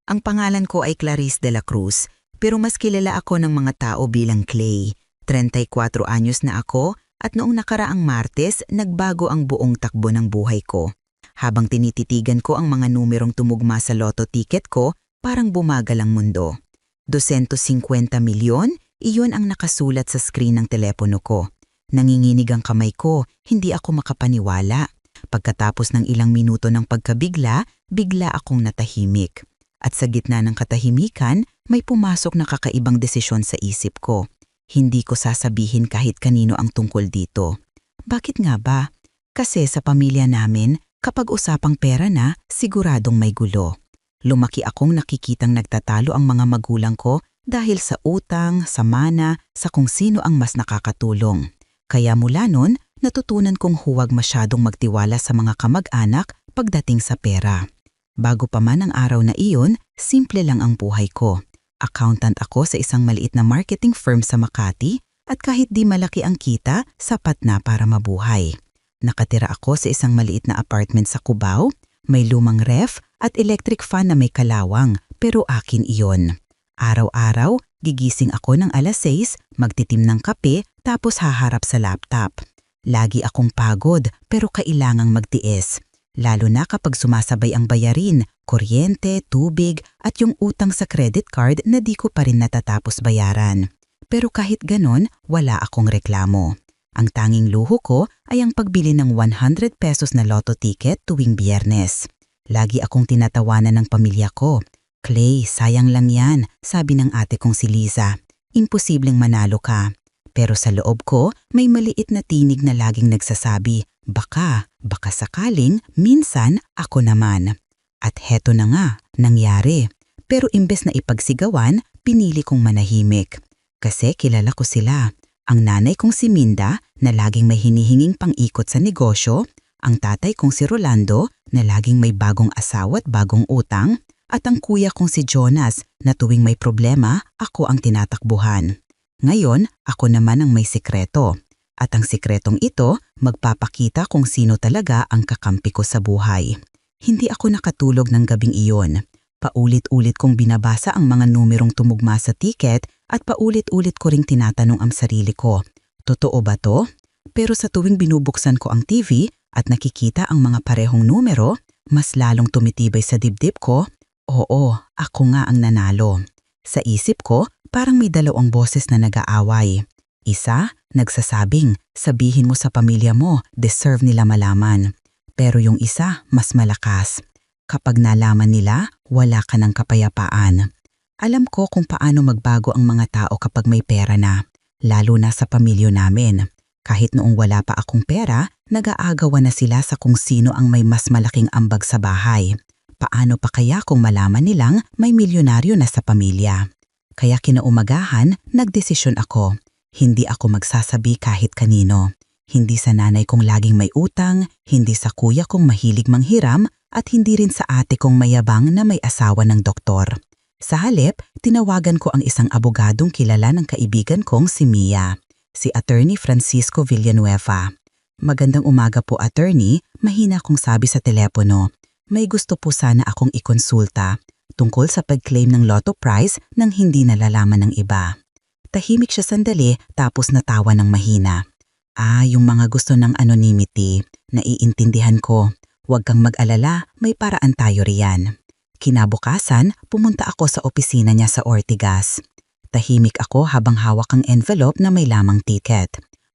Ang pangalan ko ay Clarice de la Cruz, pero mas kilala ako ng mga tao bilang Clay. 34 anyos na ako at noong nakaraang Martes, nagbago ang buong takbo ng buhay ko. Habang tinititigan ko ang mga numerong tumugma sa lotto ticket ko, parang bumagal ang mundo. 250 milyon, iyon ang nakasulat sa screen ng telepono ko. Nanginginig ang kamay ko, hindi ako makapaniwala. Pagkatapos ng ilang minuto ng pagkabigla, bigla akong natahimik. At sa gitna ng katahimikan, may pumasok na kakaibang desisyon sa isip ko. Hindi ko sasabihin kahit kanino ang tungkol dito. Bakit nga ba? Kasi sa pamilya namin, kapag usapang pera na, siguradong may gulo. Lumaki akong nakikitang nagtatalo ang mga magulang ko dahil sa utang, sa mana, sa kung sino ang mas nakakatulong. Kaya mula nun, natutunan kong huwag masyadong magtiwala sa mga kamag-anak pagdating sa pera. Bago pa man ang araw na iyon, simple lang ang buhay ko. Accountant ako sa isang maliit na marketing firm sa Makati at kahit di malaki ang kita, sapat na para mabuhay. Nakatira ako sa isang maliit na apartment sa Cubao, may lumang ref at electric fan na may kalawang, pero akin iyon. Araw-araw, gigising ako ng alas 6, magtitim ng kape, tapos haharap sa laptop. Lagi akong pagod pero kailangang magtiis. Lalo na kapag sumasabay ang bayarin, kuryente, tubig at yung utang sa credit card na di ko pa rin natatapos bayaran. Pero kahit ganon, wala akong reklamo. Ang tanging luho ko ay ang pagbili ng 100 pesos na lotto ticket tuwing Biyernes. Lagi akong tinatawanan ng pamilya ko. Clay, sayang lang yan, sabi ng ate kong si Liza. Imposibleng manalo ka. Pero sa loob ko, may maliit na tinig na laging nagsasabi, baka sakaling, minsan ako naman. At heto na nga, nangyari. Pero imbes na ipagsigawan, pinili kong manahimik. Kasi kilala ko sila. Ang nanay kong si Minda na laging may hinihinging pang-ikot sa negosyo, ang tatay kong si Rolando na laging may bagong asawa at bagong utang, at ang kuya kong si Jonas na tuwing may problema, ako ang tinatakbuhan. Ngayon, ako naman ang may sikreto. At ang sikretong ito, magpapakita kung sino talaga ang kakampi ko sa buhay. Hindi ako nakatulog ng gabing iyon. Paulit-ulit kong binabasa ang mga numerong tumugma sa ticket at paulit-ulit ko ring tinatanong ang sarili ko. Totoo ba to? Pero sa tuwing binubuksan ko ang TV at nakikita ang mga parehong numero, mas lalong tumitibay sa dibdib ko, oo, ako nga ang nanalo. Sa isip ko, parang may dalawang boses na nag-aaway. Isa, nagsasabing, sabihin mo sa pamilya mo, deserve nila malaman. Pero yung isa, mas malakas. Kapag nalaman nila, wala ka ng kapayapaan. Alam ko kung paano magbago ang mga tao kapag may pera na, lalo na sa pamilya namin. Kahit noong wala pa akong pera, nag-aagawan na sila sa kung sino ang may mas malaking ambag sa bahay. Paano pa kaya kung malaman nilang may milyonaryo na sa pamilya? Kaya kinaumagahan, nagdesisyon ako. Hindi ako magsasabi kahit kanino. Hindi sa nanay kong laging may utang, hindi sa kuya kong mahilig manghiram, at hindi rin sa ate kong mayabang na may asawa ng doktor. Sa halip, tinawagan ko ang isang abogadong kilala ng kaibigan kong si Mia, si Attorney Francisco Villanueva. Magandang umaga po, attorney, mahina kong sabi sa telepono. May gusto po sana akong ikonsulta tungkol sa pag-claim ng lotto prize nang hindi nalalaman ng iba. Tahimik siya sandali tapos natawa ng mahina. Yung mga gusto ng anonymity, naiintindihan ko. Huwag kang mag-alala, may paraan tayo riyan. Kinabukasan, pumunta ako sa opisina niya sa Ortigas. Tahimik ako habang hawak ang envelope na may lamang ticket.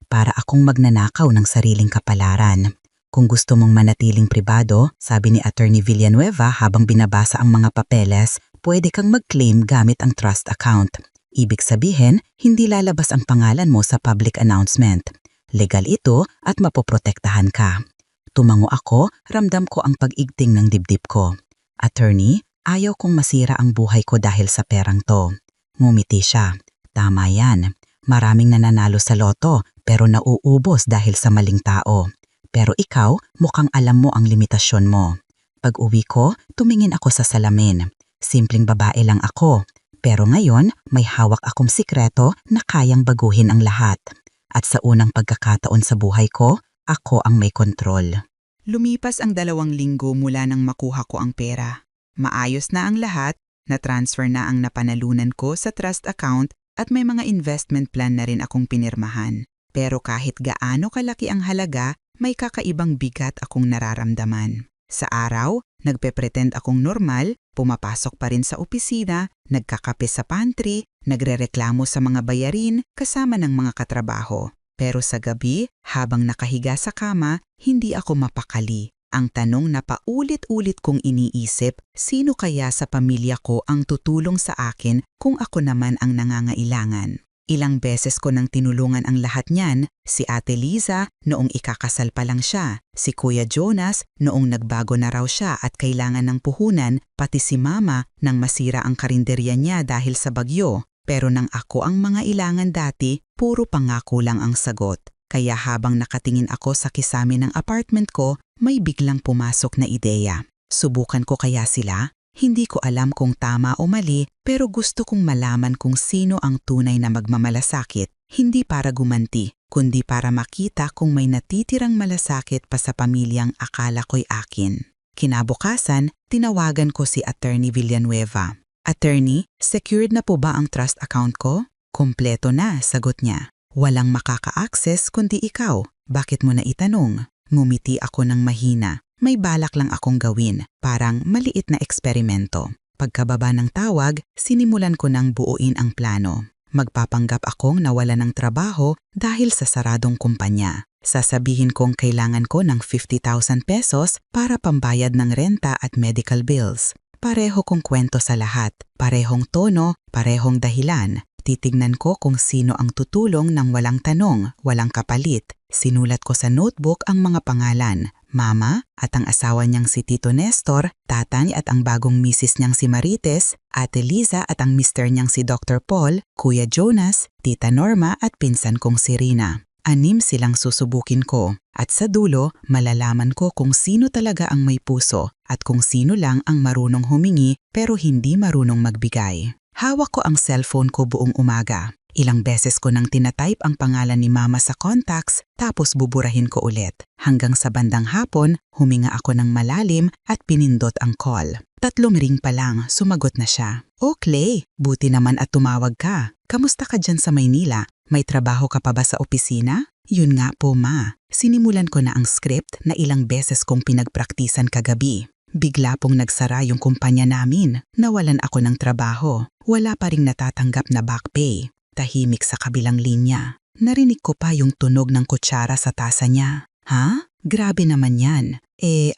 Para akong magnanakaw ng sariling kapalaran. Kung gusto mong manatiling pribado, sabi ni Attorney Villanueva habang binabasa ang mga papeles, pwede kang mag-claim gamit ang trust account. Ibig sabihin, hindi lalabas ang pangalan mo sa public announcement. Legal ito at mapoprotektahan ka. Tumango ako, ramdam ko ang pag-igting ng dibdib ko. Attorney, ayaw kong masira ang buhay ko dahil sa perang to. Ngumiti siya. Tama yan. Maraming nananalo sa loto pero nauubos dahil sa maling tao. Pero ikaw, mukhang alam mo ang limitasyon mo. Pag-uwi ko, tumingin ako sa salamin. Simpleng babae lang ako. Pero ngayon, may hawak akong sikreto na kayang baguhin ang lahat. At sa unang pagkakataon sa buhay ko, ako ang may kontrol. Lumipas ang 2 linggo mula nang makuha ko ang pera. Maayos na ang lahat, Na-transfer na ang napanalunan ko sa trust account at may mga investment plan na rin akong pinirmahan. Pero kahit gaano kalaki ang halaga, may kakaibang bigat akong nararamdaman. Sa araw, nagpe-pretend akong normal, pumapasok pa rin sa opisina, nagkakape sa pantry, nagrereklamo sa mga bayarin kasama ng mga katrabaho. Pero sa gabi, habang nakahiga sa kama, hindi ako mapakali. Ang tanong na paulit-ulit kong iniisip, sino kaya sa pamilya ko ang tutulong sa akin kung ako naman ang nangangailangan? Ilang beses ko nang tinulungan ang lahat niyan, si Ate Liza noong ikakasal pa lang siya, si Kuya Jonas noong nagbago na raw siya at kailangan ng puhunan, pati si Mama nang masira ang karinderya niya dahil sa bagyo. Pero nang ako ang mga ilangan dati, puro pangako lang ang sagot. Kaya habang nakatingin ako sa kisame ng apartment ko, may biglang pumasok na ideya. Subukan ko kaya sila? Hindi ko alam kung tama o mali, pero gusto kong malaman kung sino ang tunay na magmamalasakit. Hindi para gumanti, kundi para makita kung may natitirang malasakit pa sa pamilyang akala ko'y akin. Kinabukasan, tinawagan ko si Attorney Villanueva. Attorney, secured na po ba ang trust account ko? Kompleto na, sagot niya. Walang makaka-access kundi ikaw. Bakit mo na itanong? Ngumiti ako ng mahina. May balak lang akong gawin, parang maliit na eksperimento. Pagkababa ng tawag, sinimulan ko ng buuin ang plano. Magpapanggap akong nawala ng trabaho dahil sa saradong kumpanya. Sasabihin kong kailangan ko ng 50,000 pesos para pambayad ng renta at medical bills. Pareho kong kwento sa lahat, parehong tono, parehong dahilan. Titignan ko kung sino ang tutulong ng walang tanong, walang kapalit. Sinulat ko sa notebook ang mga pangalan, Mama at ang asawa niyang si Tito Nestor, Tatay at ang bagong misis niyang si Marites, Ate Liza at ang mister niyang si Dr. Paul, Kuya Jonas, Tita Norma at pinsan kong si Rina. 6 silang susubukin ko at sa dulo malalaman ko kung sino talaga ang may puso at kung sino lang ang marunong humingi pero hindi marunong magbigay. Hawak ko ang cellphone ko buong umaga. Ilang beses ko nang tinatype ang pangalan ni Mama sa contacts tapos buburahin ko ulit. Hanggang sa bandang hapon, huminga ako ng malalim at pinindot ang call. 3 ring pa lang, sumagot na siya. "Oh Clay, buti naman at tumawag ka. Kamusta ka dyan sa Maynila? May trabaho ka pa ba sa opisina?" "Yun nga po Ma. Sinimulan ko na ang script na ilang beses kong pinagpraktisan kagabi. Bigla pong nagsara yung kumpanya namin. Nawalan ako ng trabaho. Wala pa ring natatanggap na back pay." Tahimik sa kabilang linya. Narinig ko pa yung tunog ng kutsara sa tasa niya. "Ha? Grabe naman yan.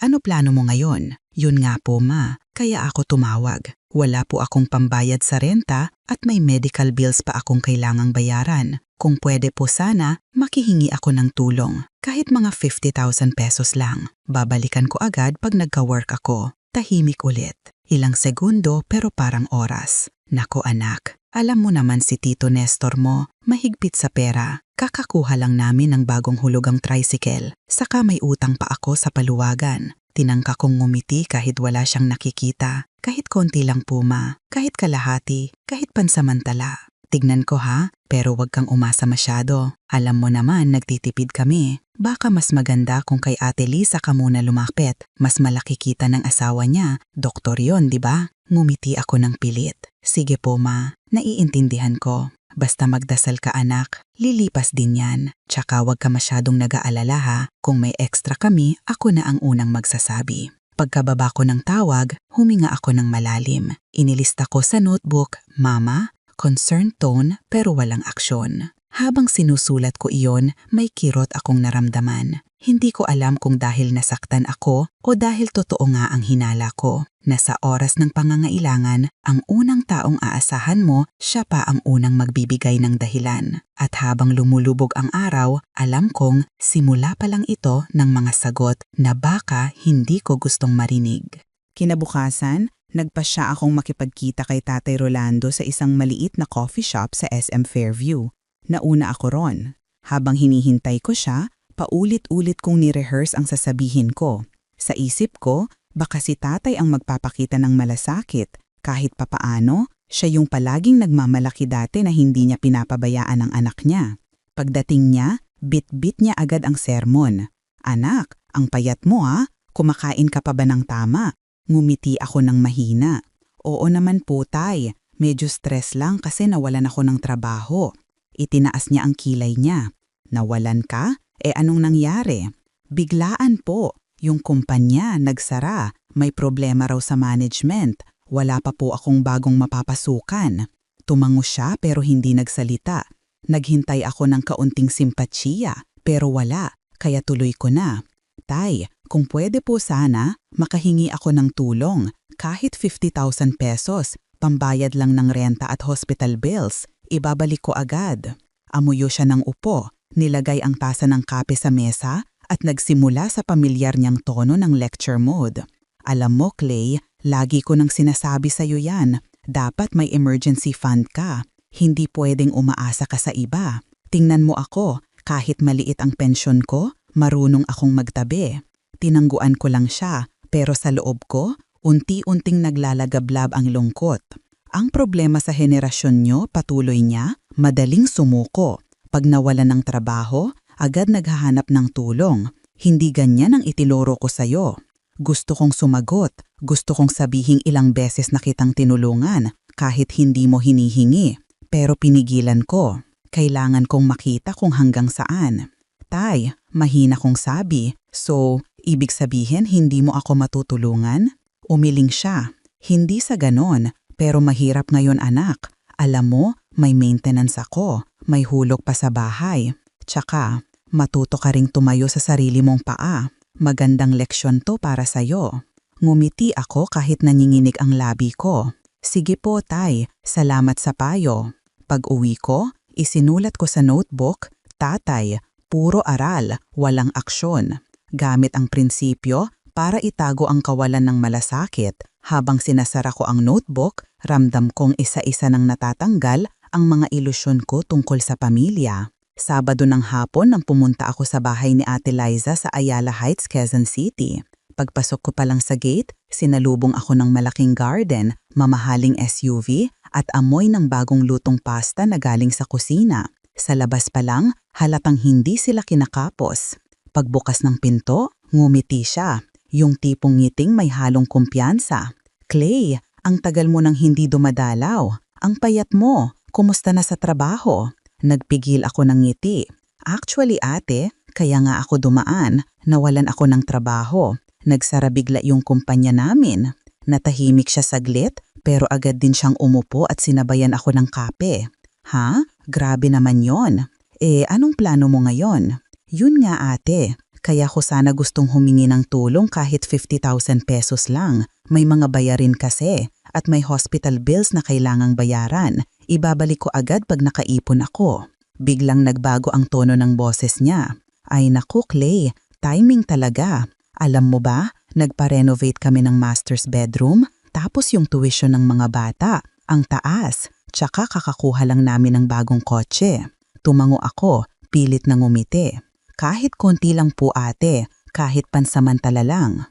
Ano plano mo ngayon?" "Yun nga po Ma, kaya ako tumawag. Wala po akong pambayad sa renta at may medical bills pa akong kailangang bayaran. Kung pwede po sana, makihingi ako ng tulong. Kahit mga 50,000 pesos lang. Babalikan ko agad pag nagka-work ako." Tahimik ulit. Ilang segundo pero parang oras. "Nako anak, alam mo naman si Tito Nestor mo, mahigpit sa pera. Kakakuha lang namin ng bagong hulugang tricycle. Saka may utang pa ako sa paluwagan." Tinangka kong ngumiti kahit wala siyang nakikita. "Kahit konti lang po Ma, kahit kalahati, kahit pansamantala. Tignan ko ha, pero wag kang umasa masyado. Alam mo naman nagtitipid kami. Baka mas maganda kung kay Ate Lisa ka muna lumapit. Mas malaki kita ng asawa niya. Doktor yon, di ba?" Ngumiti ako ng pilit. "Sige po Ma, naiintindihan ko. Basta magdasal ka anak, lilipas din yan. Tsaka wag ka masyadong nag-aalala ha. Kung may extra kami, ako na ang unang magsasabi." Pagkababa ko ng tawag, huminga ako ng malalim. Inilista ko sa notebook, Mama, concerned tone pero walang aksyon. Habang sinusulat ko iyon, may kirot akong naramdaman. Hindi ko alam kung dahil nasaktan ako o dahil totoo nga ang hinala ko. Na sa oras ng pangangailangan, ang unang taong aasahan mo, siya pa ang unang magbibigay ng dahilan. At habang lumulubog ang araw, alam kong simula pa lang ito ng mga sagot na baka hindi ko gustong marinig. Kinabukasan, nagpasya akong makipagkita kay Tatay Rolando sa isang maliit na coffee shop sa SM Fairview. Nauna ako ron. Habang hinihintay ko siya, paulit-ulit kong ni-rehearse ang sasabihin ko. Sa isip ko, baka si Tatay ang magpapakita ng malasakit. Kahit papaano, siya yung palaging nagmamalaki dati na hindi niya pinapabayaan ang anak niya. Pagdating niya, bit-bit niya agad ang sermon. "Anak, ang payat mo ha? Kumakain ka pa ba ng tama?" Ngumiti ako ng mahina. Oo naman po, Tay. Medyo stress lang kasi nawalan ako ng trabaho. Itinaas niya ang kilay niya. Nawalan ka? Anong nangyari? Biglaan po. Yung kumpanya nagsara. May problema raw sa management. Wala pa po akong bagong mapapasukan. Tumango siya pero hindi nagsalita. Naghintay ako ng kaunting simpatsiya pero wala. Kaya tuloy ko na. Tay, kung pwede po sana, makahingi ako ng tulong. Kahit 50,000 pesos, pambayad lang ng renta at hospital bills, ibabalik ko agad. Amuyo siya ng upo, nilagay ang tasa ng kape sa mesa at nagsimula sa pamilyar niyang tono ng lecture mode. Alam mo, Clay, lagi ko nang sinasabi sa'yo yan. Dapat may emergency fund ka. Hindi pwedeng umaasa ka sa iba. Tingnan mo ako, kahit maliit ang pensyon ko, marunong akong magtabi. Tinangguan ko lang siya, pero sa loob ko, unti-unting naglalagablab ang lungkot. Ang problema sa henerasyon nyo, patuloy niya, madaling sumuko. Pag nawalan ng trabaho, agad naghahanap ng tulong. Hindi ganyan ang itinuro ko sa'yo. Gusto kong sumagot, gusto kong sabihing ilang beses na kitang tinulungan, kahit hindi mo hinihingi. Pero pinigilan ko. Kailangan kong makita kung hanggang saan. Tay, mahina kong sabi. So, ibig sabihin hindi mo ako matutulungan? Umiling siya. Hindi sa ganon, pero mahirap ngayon anak. Alam mo, may maintenance ako. May hulog pa sa bahay. Tsaka, matuto ka ring tumayo sa sarili mong paa. Magandang leksyon to para sa'yo. Ngumiti ako kahit nanginginig ang labi ko. Sige po, Tay. Salamat sa payo. Pag-uwi ko, isinulat ko sa notebook, Tatay, puro aral, walang aksyon. Gamit ang prinsipyo para itago ang kawalan ng malasakit. Habang sinasara ko ang notebook, ramdam kong isa-isa nang natatanggal ang mga ilusyon ko tungkol sa pamilya. Sabado ng hapon nang pumunta ako sa bahay ni Ate Liza sa Ayala Heights, Quezon City. Pagpasok ko pa lang sa gate, sinalubong ako ng malaking garden, mamahaling SUV at amoy ng bagong lutong pasta na galing sa kusina. Sa labas pa lang, halatang hindi sila kinakapos. Pagbukas ng pinto, ngumiti siya. Yung tipong ngiting may halong kumpiyansa. Clay, ang tagal mo nang hindi dumadalaw. Ang payat mo. Kumusta na sa trabaho? Nagpigil ako ng ngiti. Actually ate, kaya nga ako dumaan. Nawalan ako ng trabaho. Nagsara bigla yung kumpanya namin. Natahimik siya saglit, pero agad din siyang umupo at sinabayan ako ng kape. Ha? Grabe naman yon. Anong plano mo ngayon? Yun nga ate, kaya ko sana gustong humingi ng tulong kahit 50,000 pesos lang. May mga bayarin kasi at may hospital bills na kailangang bayaran. Ibabalik ko agad pag nakaipon ako. Biglang nagbago ang tono ng boses niya. Ay naku Clay, timing talaga. Alam mo ba, nagpa-renovate kami ng master's bedroom, tapos yung tuition ng mga bata, ang taas, tsaka kakakuha lang namin ng bagong kotse. Tumango ako, pilit na ngumiti. Kahit konti lang po ate, kahit pansamantala lang.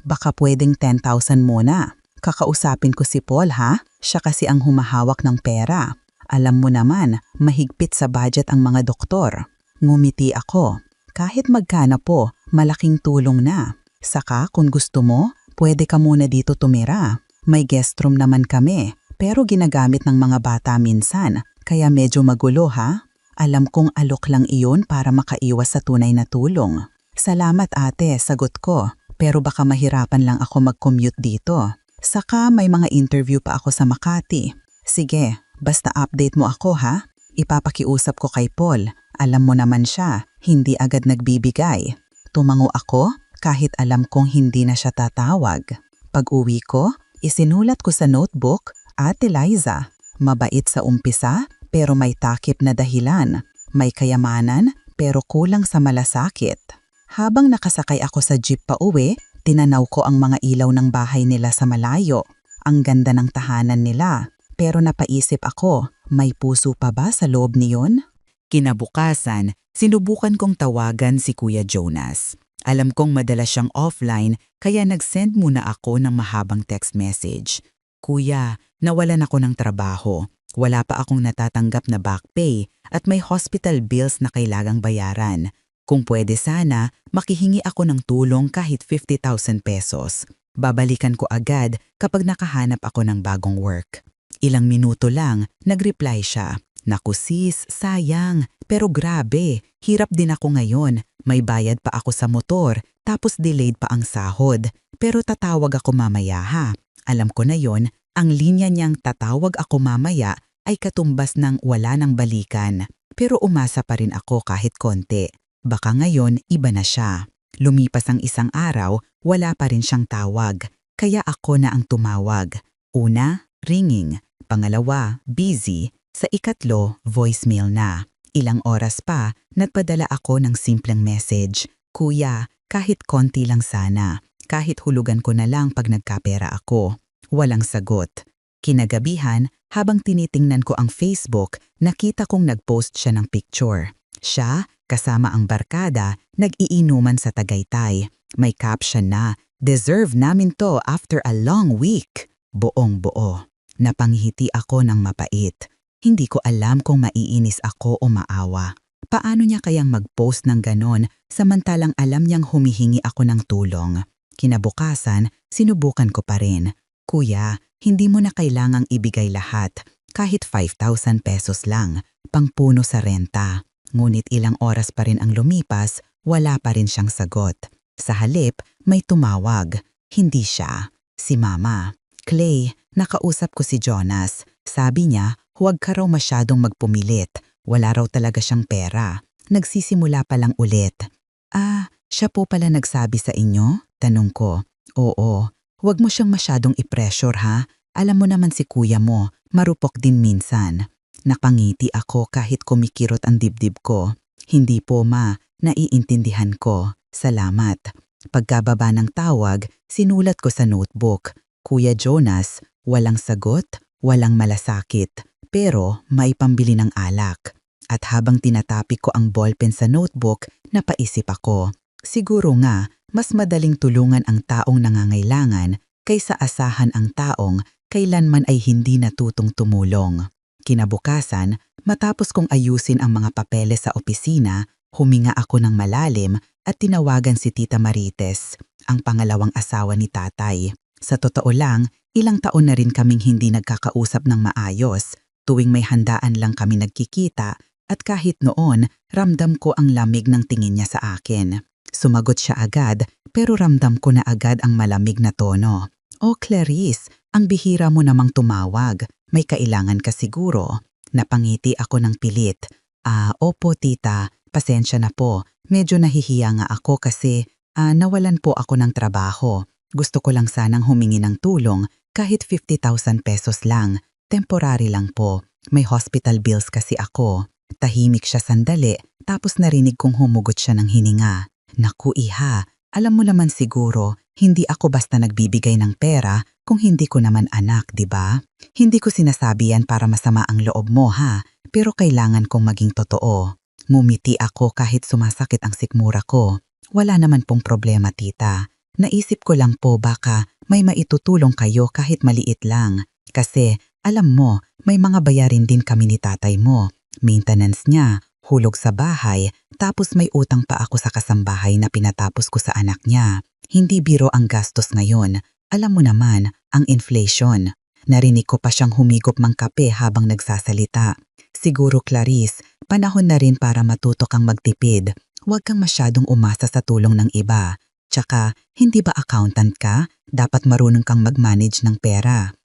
Baka pwedeng 10,000 muna. Kakausapin ko si Paul ha, siya kasi ang humahawak ng pera. Alam mo naman, mahigpit sa budget ang mga doktor. Ngumiti ako. Kahit magkano po, malaking tulong na. Saka kung gusto mo, pwede ka muna dito tumira. May guest room naman kami, pero ginagamit ng mga bata minsan, kaya medyo magulo ha. Alam kong alok lang iyon para makaiwas sa tunay na tulong. Salamat ate, sagot ko, pero baka mahirapan lang ako mag-commute dito. Saka may mga interview pa ako sa Makati. Sige, basta update mo ako ha. Ipapakiusap ko kay Paul. Alam mo naman siya, hindi agad nagbibigay. Tumango ako kahit alam kong hindi na siya tatawag. Pag-uwi ko, isinulat ko sa notebook, Ate Liza, mabait sa umpisa pero may takip na dahilan. May kayamanan pero kulang sa malasakit. Habang nakasakay ako sa jeep pa uwi, tinanaw ko ang mga ilaw ng bahay nila sa malayo. Ang ganda ng tahanan nila. Pero napaisip ako, may puso pa ba sa loob niyon? Kinabukasan, sinubukan kong tawagan si Kuya Jonas. Alam kong madalas siyang offline kaya nag-send muna ako ng mahabang text message. Kuya, nawalan ako ng trabaho. Wala pa akong natatanggap na back pay at may hospital bills na kailangang bayaran. Kung pwede sana, makihingi ako ng tulong kahit 50,000 pesos. Babalikan ko agad kapag nakahanap ako ng bagong work. Ilang minuto lang, nag-reply siya. Naku sis, sayang. Pero grabe, hirap din ako ngayon. May bayad pa ako sa motor, tapos delayed pa ang sahod. Pero tatawag ako mamaya ha. Alam ko na yon, ang linya niyang tatawag ako mamaya ay katumbas ng wala ng balikan. Pero umasa pa rin ako kahit konti. Baka ngayon iba na siya. Lumipas ang isang araw, wala pa rin siyang tawag. Kaya ako na ang tumawag. Una, ringing. Pangalawa, busy. Sa ikatlo, voicemail na. Ilang oras pa, nagpadala ako ng simpleng message. Kuya, kahit konti lang sana. Kahit hulugan ko na lang pag nagkapera ako. Walang sagot. Kinagabihan, habang tinitingnan ko ang Facebook, nakita kong nagpost siya ng picture. Siya, kasama ang barkada, nag-iinuman sa Tagaytay. May caption na, "Deserve namin to after a long week." Buong-buo. Napanghiti ako ng mapait. Hindi ko alam kung maiinis ako o maawa. Paano niya kayang mag-post ng ganon samantalang alam niyang humihingi ako ng tulong? Kinabukasan, sinubukan ko pa rin. Kuya, hindi mo na kailangang ibigay lahat. Kahit 5,000 pesos lang, pangpuno sa renta. Ngunit ilang oras pa rin ang lumipas, wala pa rin siyang sagot. Sa halip, may tumawag. Hindi siya. Si Mama. Clay, nakausap ko si Jonas. Sabi niya, huwag ka raw masyadong magpumilit. Wala raw talaga siyang pera. Nagsisimula pa lang ulit. Siya po pala nagsabi sa inyo? Tanong ko. Oo. Huwag mo siyang masyadong i-pressure ha. Alam mo naman si kuya mo, marupok din minsan. Napangiti ako kahit kumikirot ang dibdib ko. Hindi po ma, naiintindihan ko. Salamat. Pagkababa ng tawag, sinulat ko sa notebook. Kuya Jonas, walang sagot, walang malasakit, pero may pambili ng alak. At habang tinatapik ko ang ballpen sa notebook, napaisip ako. Siguro nga, mas madaling tulungan ang taong nangangailangan kaysa asahan ang taong kailanman ay hindi natutong tumulong. Kinabukasan, matapos kong ayusin ang mga papeles sa opisina, huminga ako ng malalim at tinawagan si Tita Marites, ang pangalawang asawa ni tatay. Sa totoo lang, ilang taon na rin kaming hindi nagkakausap ng maayos. Tuwing may handaan lang kami nagkikita at kahit noon, ramdam ko ang lamig ng tingin niya sa akin. Sumagot siya agad pero ramdam ko na agad ang malamig na tono. "Oh Clarice, ang bihira mo namang tumawag. May kailangan ka siguro." Napangiti ako ng pilit. Opo tita, pasensya na po. Medyo nahihiya nga ako kasi nawalan po ako ng trabaho. Gusto ko lang sanang humingi ng tulong kahit 50,000 pesos lang. Temporary lang po. May hospital bills kasi ako." Tahimik siya sandali tapos narinig kong humugot siya ng hininga. "Naku iha, alam mo naman siguro, hindi ako basta nagbibigay ng pera kung hindi ko naman anak, di ba? Hindi ko sinasabi yan para masama ang loob mo ha, pero kailangan kong maging totoo." Ngumiti ako kahit sumasakit ang sikmura ko. "Wala naman pong problema tita. Naisip ko lang po baka may maitutulong kayo kahit maliit lang. Kasi alam mo, may mga bayarin din kami ni tatay mo. Maintenance niya, hulog sa bahay, tapos may utang pa ako sa kasambahay na pinatapos ko sa anak niya. Hindi biro ang gastos ngayon. Alam mo naman, ang inflation." Narinig ko pa siyang humigop ng kape habang nagsasalita. "Siguro Clarice, panahon na rin para matuto kang magtipid. Huwag kang masyadong umasa sa tulong ng iba. Tsaka, hindi ba accountant ka? Dapat marunong kang mag-manage ng pera."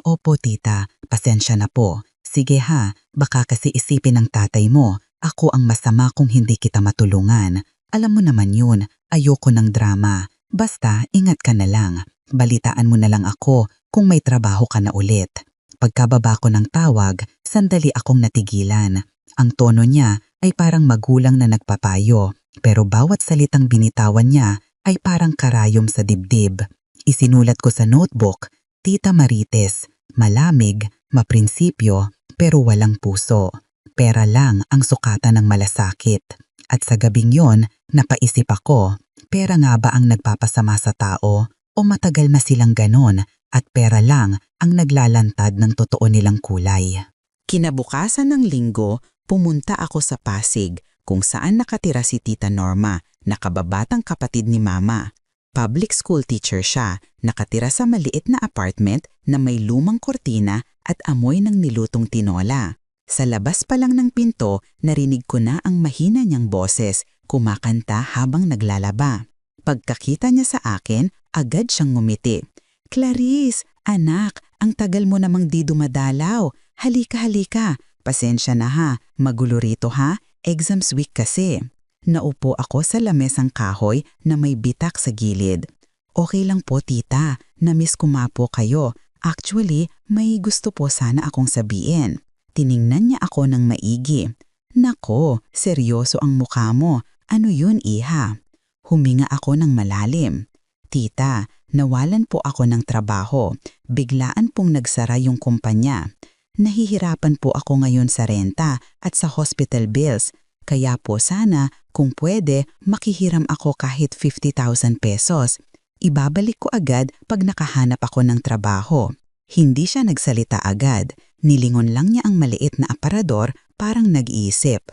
Opo tita, pasensya na po. Sige ha, baka kasi isipin ng tatay mo, ako ang masama kung hindi kita matulungan. Alam mo naman yun, ayoko ng drama. Basta, ingat ka na lang. Balitaan mo na lang ako kung may trabaho ka na ulit. Pagkababa ko ng tawag, sandali akong natigilan. Ang tono niya ay parang magulang na nagpapayo, pero bawat salitang binitawan niya ay parang karayom sa dibdib. Isinulat ko sa notebook, Tita Marites, malamig, maprinsipyo, pero walang puso. Pera lang ang sukatan ng malasakit. At sa gabing yon, napaisip ako, pera nga ba ang nagpapasama sa tao o matagal na silang ganon at pera lang ang naglalantad ng totoo nilang kulay? Kinabukasan ng linggo, pumunta ako sa Pasig kung saan nakatira si Tita Norma, na kababatang kapatid ni Mama. Public school teacher siya, nakatira sa maliit na apartment na may lumang kortina at amoy ng nilutong tinola. Sa labas pa lang ng pinto, narinig ko na ang mahina niyang boses, kumakanta habang naglalaba. Pagkakita niya sa akin, agad siyang ngumiti. "Clarice, anak, ang tagal mo namang di dumadalaw. Halika, halika. Pasensya na ha, magulo rito ha, exams week kasi." Naupo ako sa lamesang kahoy na may bitak sa gilid. "Okay lang po tita, na-miss ko nga po kayo. Actually, may gusto po sana akong sabihin." Tiningnan niya ako ng maigi. "Nako, seryoso ang mukha mo. Ano yun, iha?" Huminga ako ng malalim. "Tita, nawalan po ako ng trabaho. Biglaan pong nagsara yung kumpanya. Nahihirapan po ako ngayon sa renta at sa hospital bills. Kaya po sana, kung pwede, makihiram ako kahit 50,000 pesos. Ibabalik ko agad pag nakahanap ako ng trabaho." Hindi siya nagsalita agad. Nilingon lang niya ang maliit na aparador, parang nag-iisip.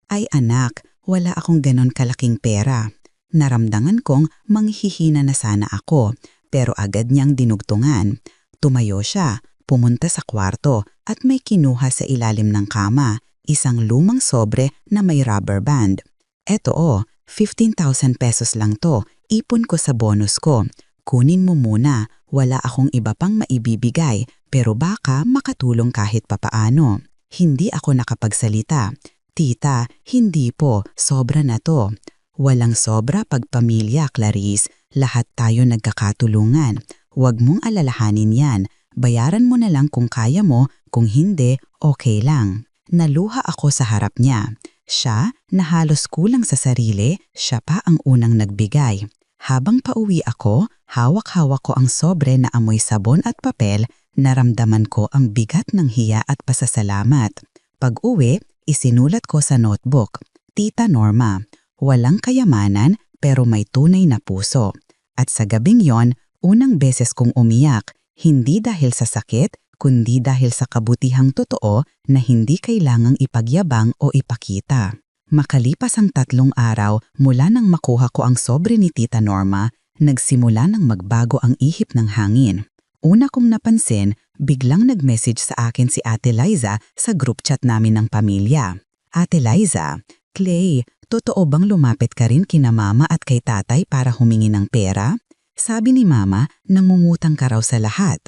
"Ay anak, wala akong ganon kalaking pera." Naramdaman kong manghihina na sana ako, pero agad niyang dinugtungan. Tumayo siya, pumunta sa kwarto at may kinuha sa ilalim ng kama, isang lumang sobre na may rubber band. "Eto 15,000 pesos lang to, ipon ko sa bonus ko. Kunin mo muna, wala akong iba pang maibibigay, pero baka makatulong kahit papaano." Hindi ako nakapagsalita. "Tita, hindi po, sobra na to." "Walang sobra pag pamilya, Clarice. Lahat tayo nagkakatulungan. Huwag mong alalahanin yan. Bayaran mo na lang kung kaya mo, kung hindi, okay lang." Naluha ako sa harap niya. Siya, na halos kulang sa sarili, siya pa ang unang nagbigay. Habang pauwi ako, hawak-hawak ko ang sobre na amoy sabon at papel, naramdaman ko ang bigat ng hiya at pasasalamat. Pag-uwi, isinulat ko sa notebook, "Tita Norma, walang kayamanan pero may tunay na puso." At sa gabing yon, unang beses kong umiyak, hindi dahil sa sakit, kundi dahil sa kabutihang totoo na hindi kailangang ipagyabang o ipakita. Makalipas ang 3 araw mula nang makuha ko ang sobre ni Tita Norma, nagsimula nang magbago ang ihip ng hangin. Una kong napansin, biglang nag-message sa akin si Ate Liza sa group chat namin ng pamilya. "Ate Liza, Clay, totoo bang lumapit ka rin kina mama at kay tatay para humingi ng pera? Sabi ni mama, nangungutang ka raw sa lahat."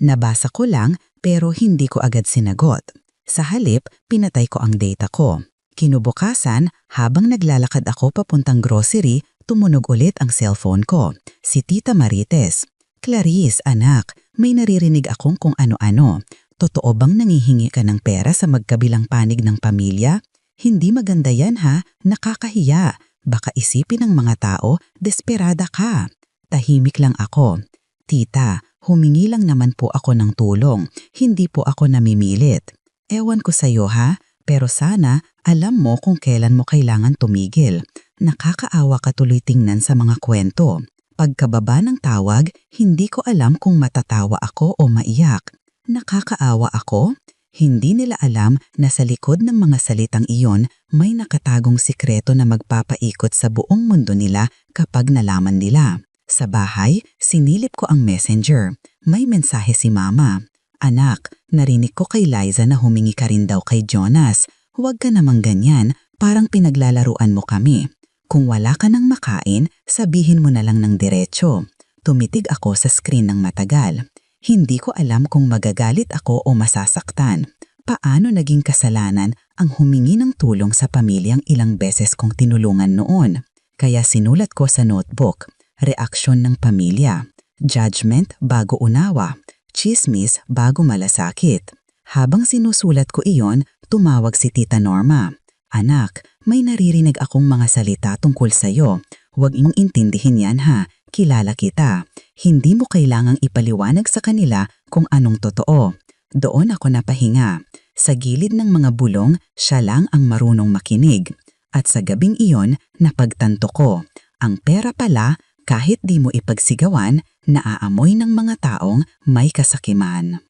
Nabasa ko lang pero hindi ko agad sinagot. Sa halip, pinatay ko ang data ko. Kinubukasan, habang naglalakad ako papuntang grocery, tumunog ulit ang cellphone ko. Si Tita Marites. "Clarice, anak, may naririnig akong kung ano-ano. Totoo bang nangihingi ka ng pera sa magkabilang panig ng pamilya? Hindi maganda yan ha, nakakahiya. Baka isipin ng mga tao, desperada ka." Tahimik lang ako. "Tita, humingi lang naman po ako ng tulong, hindi po ako namimilit. Ewan ko sa'yo ha, pero sana alam mo kung kailan mo kailangan tumigil. Nakakaawa ka tuloy tingnan sa mga kwento. Pagkababa ng tawag, hindi ko alam kung matatawa ako o maiyak. Nakakaawa ako? Hindi nila alam na sa likod ng mga salitang iyon may nakatagong sikreto na magpapaikot sa buong mundo nila kapag nalaman nila." Sa bahay, sinilip ko ang messenger. May mensahe si mama. "Anak, narinig ko kay Liza na humingi ka rin daw kay Jonas. Huwag ka namang ganyan, parang pinaglalaruan mo kami. Kung wala ka nang makain, sabihin mo na lang ng diretso." Tumitig ako sa screen ng matagal. Hindi ko alam kung magagalit ako o masasaktan. Paano naging kasalanan ang humingi ng tulong sa pamilyang ilang beses kong tinulungan noon? Kaya sinulat ko sa notebook. Reaksyon ng pamilya. Judgment bago unawa. Chismis bago malasakit. Habang sinusulat ko iyon, tumawag si Tita Norma. "Anak, may naririnig akong mga salita tungkol sa'yo. Huwag mong intindihin yan ha, kilala kita. Hindi mo kailangang ipaliwanag sa kanila kung anong totoo." Doon ako napahinga. Sa gilid ng mga bulong, siya lang ang marunong makinig. At sa gabing iyon, napagtanto ko. Ang pera pala, kahit di mo ipagsigawan, naaamoy ng mga taong may kasakiman.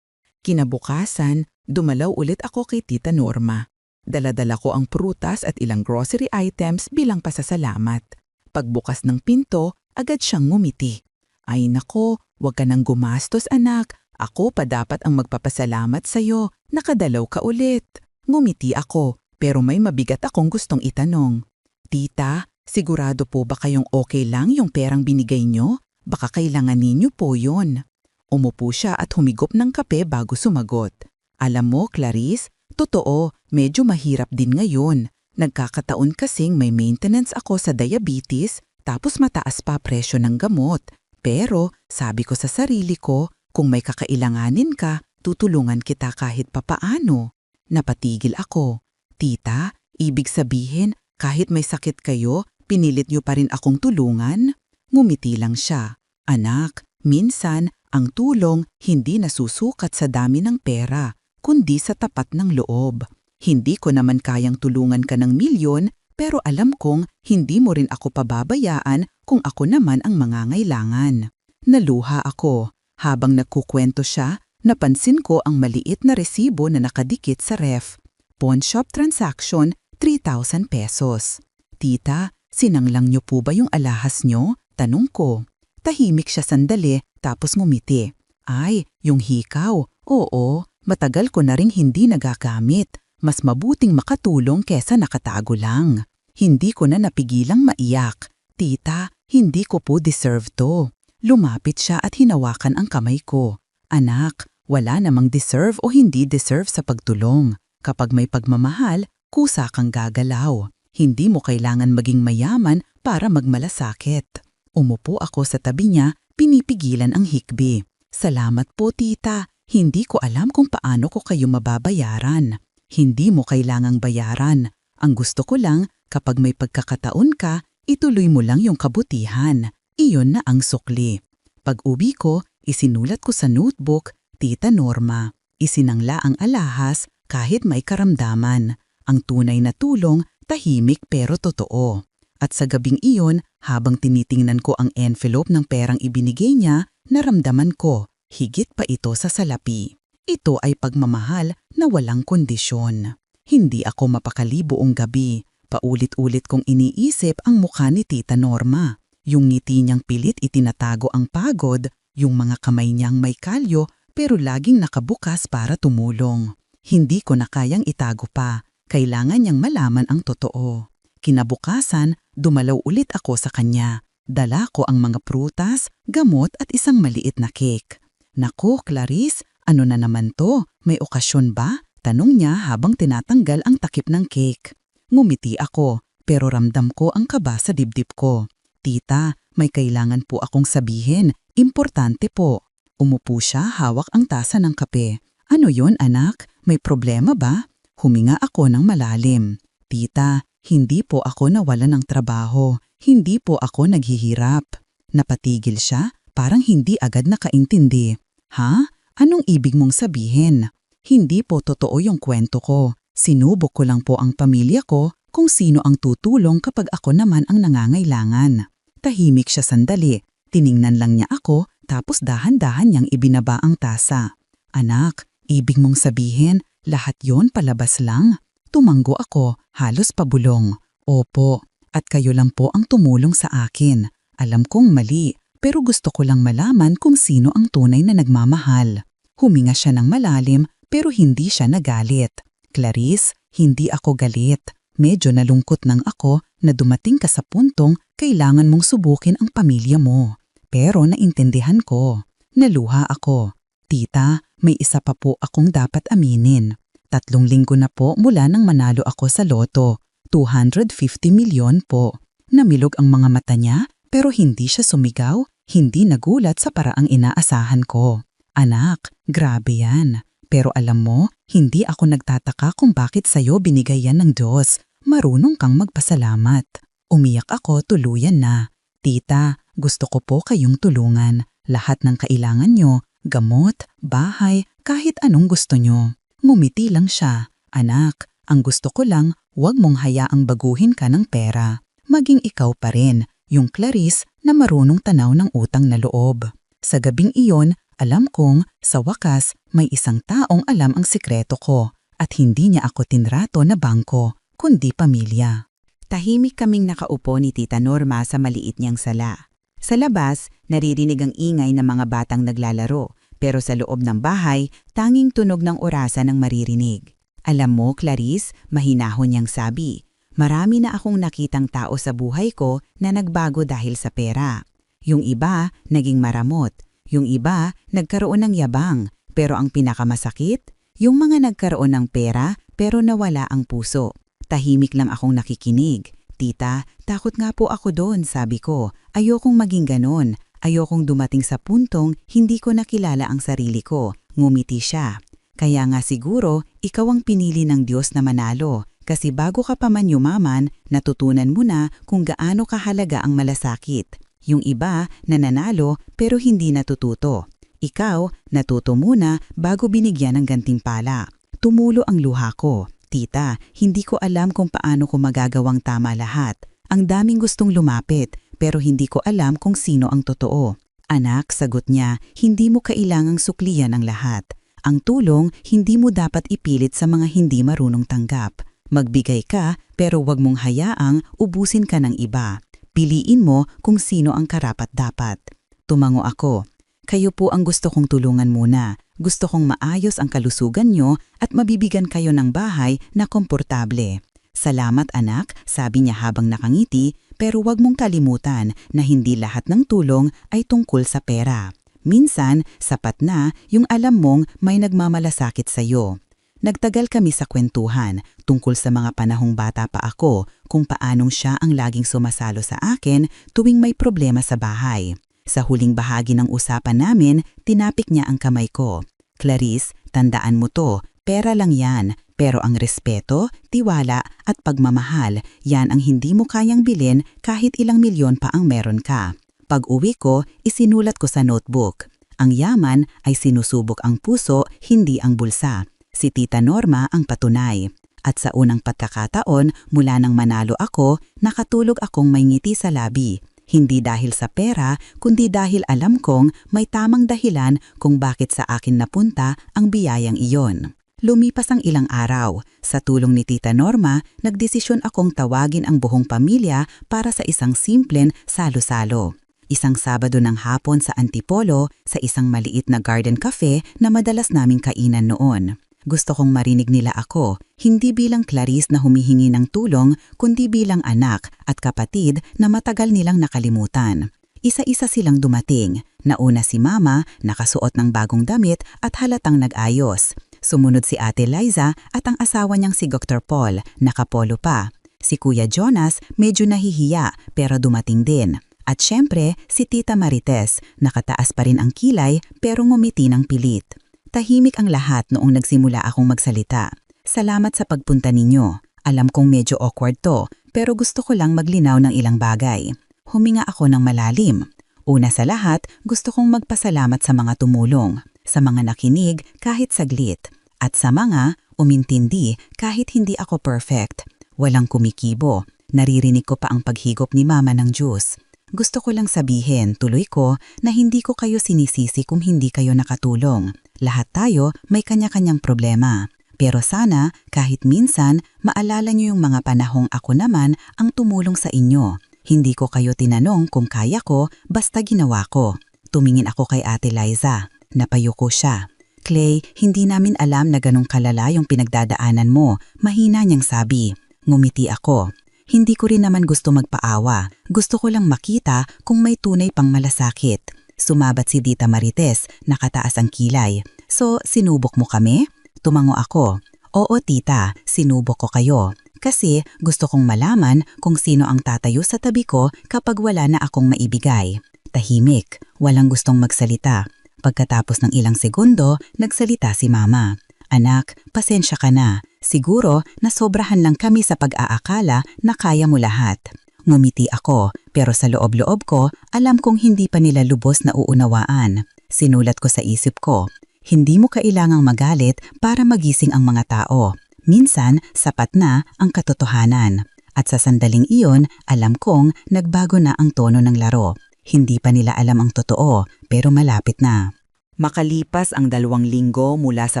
Kinabukasan, dumalaw ulit ako kay Tita Norma. Dala-dala ko ang prutas at ilang grocery items bilang pasasalamat. Pagbukas ng pinto, agad siyang ngumiti. Ay nako, huwag ka nang gumastos anak. Ako pa dapat ang magpapasalamat sa'yo. Nakadalaw ka ulit. Ngumiti ako, pero may mabigat akong gustong itanong. Tita, sigurado po ba kayong okay lang yung perang binigay nyo? Baka kailangan ninyo po yun. Umupo siya at humigop ng kape bago sumagot. Alam mo, Clarice, totoo, medyo mahirap din ngayon. Nagkakataon kasing may maintenance ako sa diabetes, tapos mataas pa presyo ng gamot. Pero sabi ko sa sarili ko, kung may kakailanganin ka, tutulungan kita kahit papaano. Napatigil ako. Tita, ibig sabihin, kahit may sakit kayo, pinilit niyo pa rin akong tulungan? Ngumiti lang siya. Anak, minsan, ang tulong hindi nasusukat sa dami ng pera, kundi sa tapat ng loob. Hindi ko naman kayang tulungan ka ng milyon, pero alam kong hindi mo rin ako pababayaan kung ako naman ang mangangailangan. Naluha ako. Habang nagkukwento siya, napansin ko ang maliit na resibo na nakadikit sa ref. Pawn shop transaction, 3,000 pesos. Tita, sinanglang niyo po ba yung alahas niyo? Tanong ko. Tahimik siya sandali, tapos ngumiti. Ay, yung hikaw. Oo, matagal ko na ring hindi nagagamit. Mas mabuting makatulong kesa nakatago lang. Hindi ko na napigilang maiyak. Tita, hindi ko po deserve to. Lumapit siya at hinawakan ang kamay ko. Anak, wala namang deserve o hindi deserve sa pagtulong. Kapag may pagmamahal, kusa kang gagalaw. Hindi mo kailangan maging mayaman para magmalasakit. Umupo ako sa tabi niya, pinipigilan ang hikbi. Salamat po, tita. Hindi ko alam kung paano ko kayo mababayaran. Hindi mo kailangang bayaran. Ang gusto ko lang, kapag may pagkakataon ka, ituloy mo lang yung kabutihan. Iyon na ang sukli. Pag-uwi ko, isinulat ko sa notebook, Tita Norma. Isinangla ang alahas kahit may karamdaman. Ang tunay na tulong, tahimik pero totoo. At sa gabing iyon, habang tinitingnan ko ang envelope ng perang ibinigay niya, naramdaman ko, higit pa ito sa salapi. Ito ay pagmamahal na walang kondisyon. Hindi ako mapakali buong gabi. Paulit-ulit kong iniisip ang mukha ni Tita Norma. Yung ngiti niyang pilit itinatago ang pagod, yung mga kamay niyang may kalyo pero laging nakabukas para tumulong. Hindi ko na kayang itago pa. Kailangan niyang malaman ang totoo. Kinabukasan, dumalaw ulit ako sa kanya. Dala ko ang mga prutas, gamot at isang maliit na cake. Naku, Clarice, ano na naman to? May okasyon ba? Tanong niya habang tinatanggal ang takip ng cake. Ngumiti ako, pero ramdam ko ang kaba sa dibdib ko. Tita, may kailangan po akong sabihin. Importante po. Umupo siya, hawak ang tasa ng kape. Ano yon, anak? May problema ba? Huminga ako ng malalim. Tita, hindi po ako nawalan ng trabaho. Hindi po ako naghihirap. Napatigil siya, parang hindi agad nakaintindi. Ha? Anong ibig mong sabihin? Hindi po totoo yung kwento ko. Sinubok ko lang po ang pamilya ko kung sino ang tutulong kapag ako naman ang nangangailangan. Tahimik siya sandali. Tiningnan lang niya ako tapos dahan-dahan niyang ibinaba ang tasa. Anak, ibig mong sabihin, lahat yon palabas lang? Tumanggo ako, halos pabulong. Opo, at kayo lang po ang tumulong sa akin. Alam kong mali, pero gusto ko lang malaman kung sino ang tunay na nagmamahal. Huminga siya ng malalim pero hindi siya nagalit. Clarice, hindi ako galit. Medyo nalungkot nang ako na dumating ka sa puntong kailangan mong subukin ang pamilya mo. Pero naintindihan ko. Naluha ako. Tita, may isa pa po akong dapat aminin. 3 linggo na po mula nang manalo ako sa loto. 250 milyon po. Namilog ang mga mata niya pero hindi siya sumigaw, hindi nagulat sa paraang inaasahan ko. Anak, grabe yan. Pero alam mo, hindi ako nagtataka kung bakit sa'yo binigay yan ng Diyos. Marunong kang magpasalamat. Umiyak ako tuluyan na. Tita, gusto ko po kayong tulungan. Lahat ng kailangan nyo, gamot, bahay, kahit anong gusto nyo. Ngumiti lang siya. Anak, ang gusto ko lang, huwag mong hayaang baguhin ka ng pera. Maging ikaw pa rin, yung Clarice na marunong tanaw ng utang na loob. Sa gabing iyon, alam kong, sa wakas, may isang taong alam ang sikreto ko at hindi niya ako tinrato na bangko, kundi pamilya. Tahimik kaming nakaupo ni Tita Norma sa maliit niyang sala. Sa labas, naririnig ang ingay ng mga batang naglalaro, pero sa loob ng bahay, tanging tunog ng orasan ang maririnig. Alam mo, Clarice, mahinahon niyang sabi, marami na akong nakitang tao sa buhay ko na nagbago dahil sa pera. Yung iba, naging maramot. Yung iba, nagkaroon ng yabang. Pero ang pinakamasakit, yung mga nagkaroon ng pera pero nawala ang puso. Tahimik lang akong nakikinig. Tita, takot nga po ako doon, sabi ko. Ayokong maging ganon. Ayokong dumating sa puntong hindi ko nakilala ang sarili ko. Ngumiti siya. Kaya nga siguro, ikaw ang pinili ng Diyos na manalo. Kasi bago ka pa man yumaman, natutunan mo na kung gaano kahalaga ang malasakit. Yung iba, nananalo pero hindi natututo. Ikaw, natuto muna bago binigyan ng gantimpala. Tumulo ang luha ko. Tita, hindi ko alam kung paano ko magagawang tama lahat. Ang daming gustong lumapit, pero hindi ko alam kung sino ang totoo. Anak, sagot niya, hindi mo kailangang suklian ang lahat. Ang tulong, hindi mo dapat ipilit sa mga hindi marunong tanggap. Magbigay ka, pero wag mong hayaang ubusin ka ng iba. Piliin mo kung sino ang karapat-dapat. Tumango ako. Kayo po ang gusto kong tulungan muna. Gusto kong maayos ang kalusugan nyo at mabibigyan kayo ng bahay na komportable. Salamat anak, sabi niya habang nakangiti, pero wag mong kalimutan na hindi lahat ng tulong ay tungkol sa pera. Minsan, sapat na yung alam mong may nagmamalasakit sa'yo. Nagtagal kami sa kwentuhan tungkol sa mga panahong bata pa ako kung paanong siya ang laging sumasalo sa akin tuwing may problema sa bahay. Sa huling bahagi ng usapan namin, tinapik niya ang kamay ko. Clarice, tandaan mo to, pera lang yan. Pero ang respeto, tiwala at pagmamahal, yan ang hindi mo kayang bilhin kahit ilang milyon pa ang meron ka. Pag-uwi ko, isinulat ko sa notebook. Ang yaman ay sinusubok ang puso, hindi ang bulsa. Si Tita Norma ang patunay. At sa unang pagkakataon, mula nang manalo ako, nakatulog akong may ngiti sa labi. Hindi dahil sa pera, kundi dahil alam kong may tamang dahilan kung bakit sa akin napunta ang biyayang iyon. Lumipas ang ilang araw. Sa tulong ni Tita Norma, nagdesisyon akong tawagin ang buong pamilya para sa isang simpleng salo-salo. Isang Sabado ng hapon sa Antipolo, sa isang maliit na garden cafe na madalas naming kainan noon. Gusto kong marinig nila ako, hindi bilang Clarice na humihingi ng tulong, kundi bilang anak at kapatid na matagal nilang nakalimutan. Isa-isa silang dumating. Nauna si Mama, nakasuot ng bagong damit at halatang nag-ayos. Sumunod si Ate Liza at ang asawa niyang si Dr. Paul, nakapolo pa. Si Kuya Jonas, medyo nahihiya pero dumating din. At syempre, si Tita Marites, nakataas pa rin ang kilay pero ngumiti ng pilit. Tahimik ang lahat noong nagsimula akong magsalita. Salamat sa pagpunta ninyo. Alam kong medyo awkward to, pero gusto ko lang maglinaw ng ilang bagay. Huminga ako ng malalim. Una sa lahat, gusto kong magpasalamat sa mga tumulong, sa mga nakinig kahit saglit, at sa mga umintindi kahit hindi ako perfect. Walang kumikibo. Naririnig ko pa ang paghigop ni Mama ng juice. Gusto ko lang sabihin, tuloy ko, na hindi ko kayo sinisisi kung hindi kayo nakatulong. Lahat tayo may kanya-kanyang problema. Pero sana, kahit minsan, maalala niyo yung mga panahong ako naman ang tumulong sa inyo. Hindi ko kayo tinanong kung kaya ko, basta ginawa ko. Tumingin ako kay Ate Liza. Napayuko siya. Clay, hindi namin alam na ganong kalala yung pinagdadaanan mo. Mahina niyang sabi. Ngumiti ako. Hindi ko rin naman gusto magpaawa. Gusto ko lang makita kung may tunay pang malasakit. Sumabat si Tita Marites, nakataas ang kilay. So, sinubok mo kami? Tumango ako. Oo tita, sinubok ko kayo. Kasi gusto kong malaman kung sino ang tatayo sa tabi ko kapag wala na akong maibigay. Tahimik, walang gustong magsalita. Pagkatapos ng ilang segundo, nagsalita si Mama. Anak, pasensya ka na. Siguro nasobrahan lang kami sa pag-aakala na kaya mo lahat. Ngumiti ako, pero sa loob-loob ko, alam kong hindi pa nila lubos na uunawaan. Sinulat ko sa isip ko, hindi mo kailangang magalit para magising ang mga tao. Minsan, sapat na ang katotohanan. At sa sandaling iyon, alam kong nagbago na ang tono ng laro. Hindi pa nila alam ang totoo, pero malapit na. Makalipas ang 2 linggo mula sa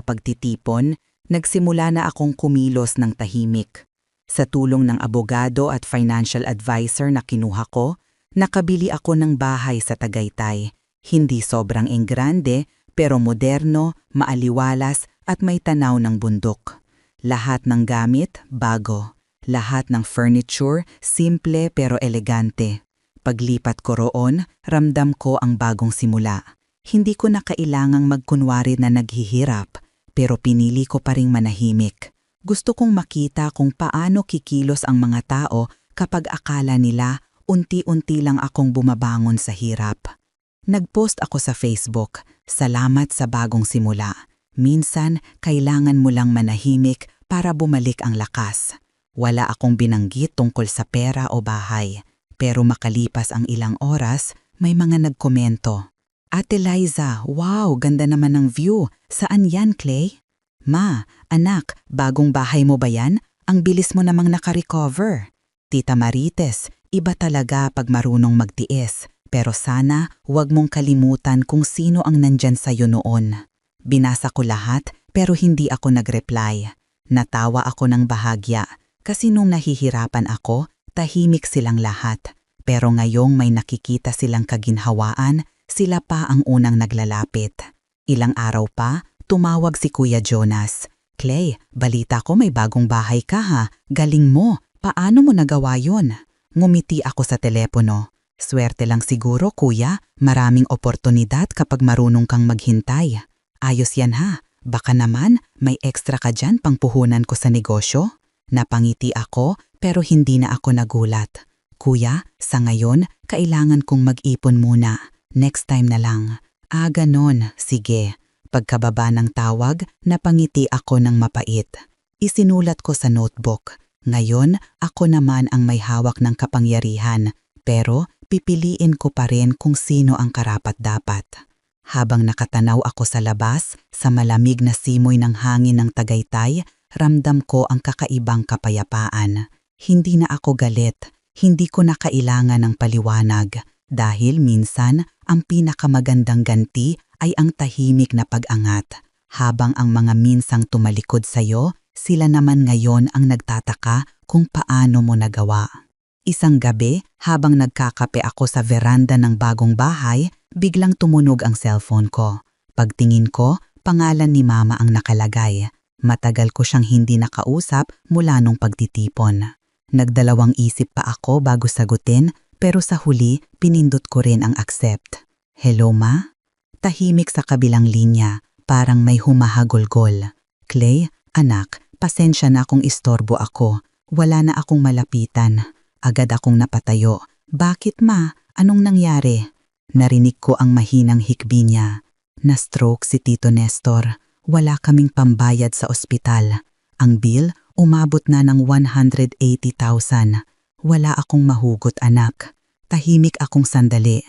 pagtitipon, nagsimula na akong kumilos ng tahimik. Sa tulong ng abogado at financial advisor na kinuha ko, nakabili ako ng bahay sa Tagaytay. Hindi sobrang enggrande, pero moderno, maaliwalas at may tanaw ng bundok. Lahat ng gamit, bago. Lahat ng furniture, simple pero elegante. Paglipat ko roon, ramdam ko ang bagong simula. Hindi ko na kailangang magkunwari na naghihirap, pero pinili ko pa ring manahimik. Gusto kong makita kung paano kikilos ang mga tao kapag akala nila unti-unti lang akong bumabangon sa hirap. Nagpost ako sa Facebook, "Salamat sa bagong simula. Minsan, kailangan mo lang manahimik para bumalik ang lakas." Wala akong binanggit tungkol sa pera o bahay. Pero makalipas ang ilang oras, may mga nagkomento. "Ate Liza, wow, ganda naman ng view. Saan yan, Clay?" "Ma, anak, bagong bahay mo ba yan? Ang bilis mo namang nakarecover." "Tita Marites, iba talaga pag marunong magtiis. Pero sana huwag mong kalimutan kung sino ang nandyan sa'yo noon." Binasa ko lahat pero hindi ako nag-reply. Natawa ako ng bahagya kasi nung nahihirapan ako, tahimik silang lahat. Pero ngayong may nakikita silang kaginhawaan, sila pa ang unang naglalapit. Ilang araw pa, tumawag si Kuya Jonas. "Clay, balita ko may bagong bahay ka ha. Galing mo. Paano mo nagawa yun?" Ngumiti ako sa telepono. "Swerte lang siguro, kuya. Maraming oportunidad kapag marunong kang maghintay." "Ayos yan ha. Baka naman may extra ka dyan pang puhunan ko sa negosyo?" Napangiti ako pero hindi na ako nagulat. "Kuya, sa ngayon, kailangan kong mag-ipon muna. Next time na lang." "Ah, ganon. Sige." Pagkababa ng tawag, napangiti ako ng mapait. Isinulat ko sa notebook. Ngayon, ako naman ang may hawak ng kapangyarihan, pero pipiliin ko pa rin kung sino ang karapat-dapat. Habang nakatanaw ako sa labas, sa malamig na simoy ng hangin ng Tagaytay, ramdam ko ang kakaibang kapayapaan. Hindi na ako galit, hindi ko na kailangan ng paliwanag, dahil minsan ang pinakamagandang ganti ay ang tahimik na pag-angat. Habang ang mga minsang tumalikod sa'yo, sila naman ngayon ang nagtataka kung paano mo nagawa. Isang gabi, habang nagkakape ako sa veranda ng bagong bahay, biglang tumunog ang cellphone ko. Pagtingin ko, pangalan ni Mama ang nakalagay. Matagal ko siyang hindi nakausap mula nung pagtitipon. Nagdalawang isip pa ako bago sagutin, pero sa huli, pinindot ko rin ang accept. "Hello, Ma?" Tahimik sa kabilang linya, parang may humahagulgol. "Clay, anak, pasensya na kung istorbo ako. Wala na akong malapitan." Agad akong napatayo. "Bakit, Ma? Anong nangyari?" Narinig ko ang mahinang hikbi niya. "Na-stroke si Tito Nestor. Wala kaming pambayad sa ospital. Ang bill, umabot na ng 180,000. Wala akong mahugot, anak." Tahimik akong sandali.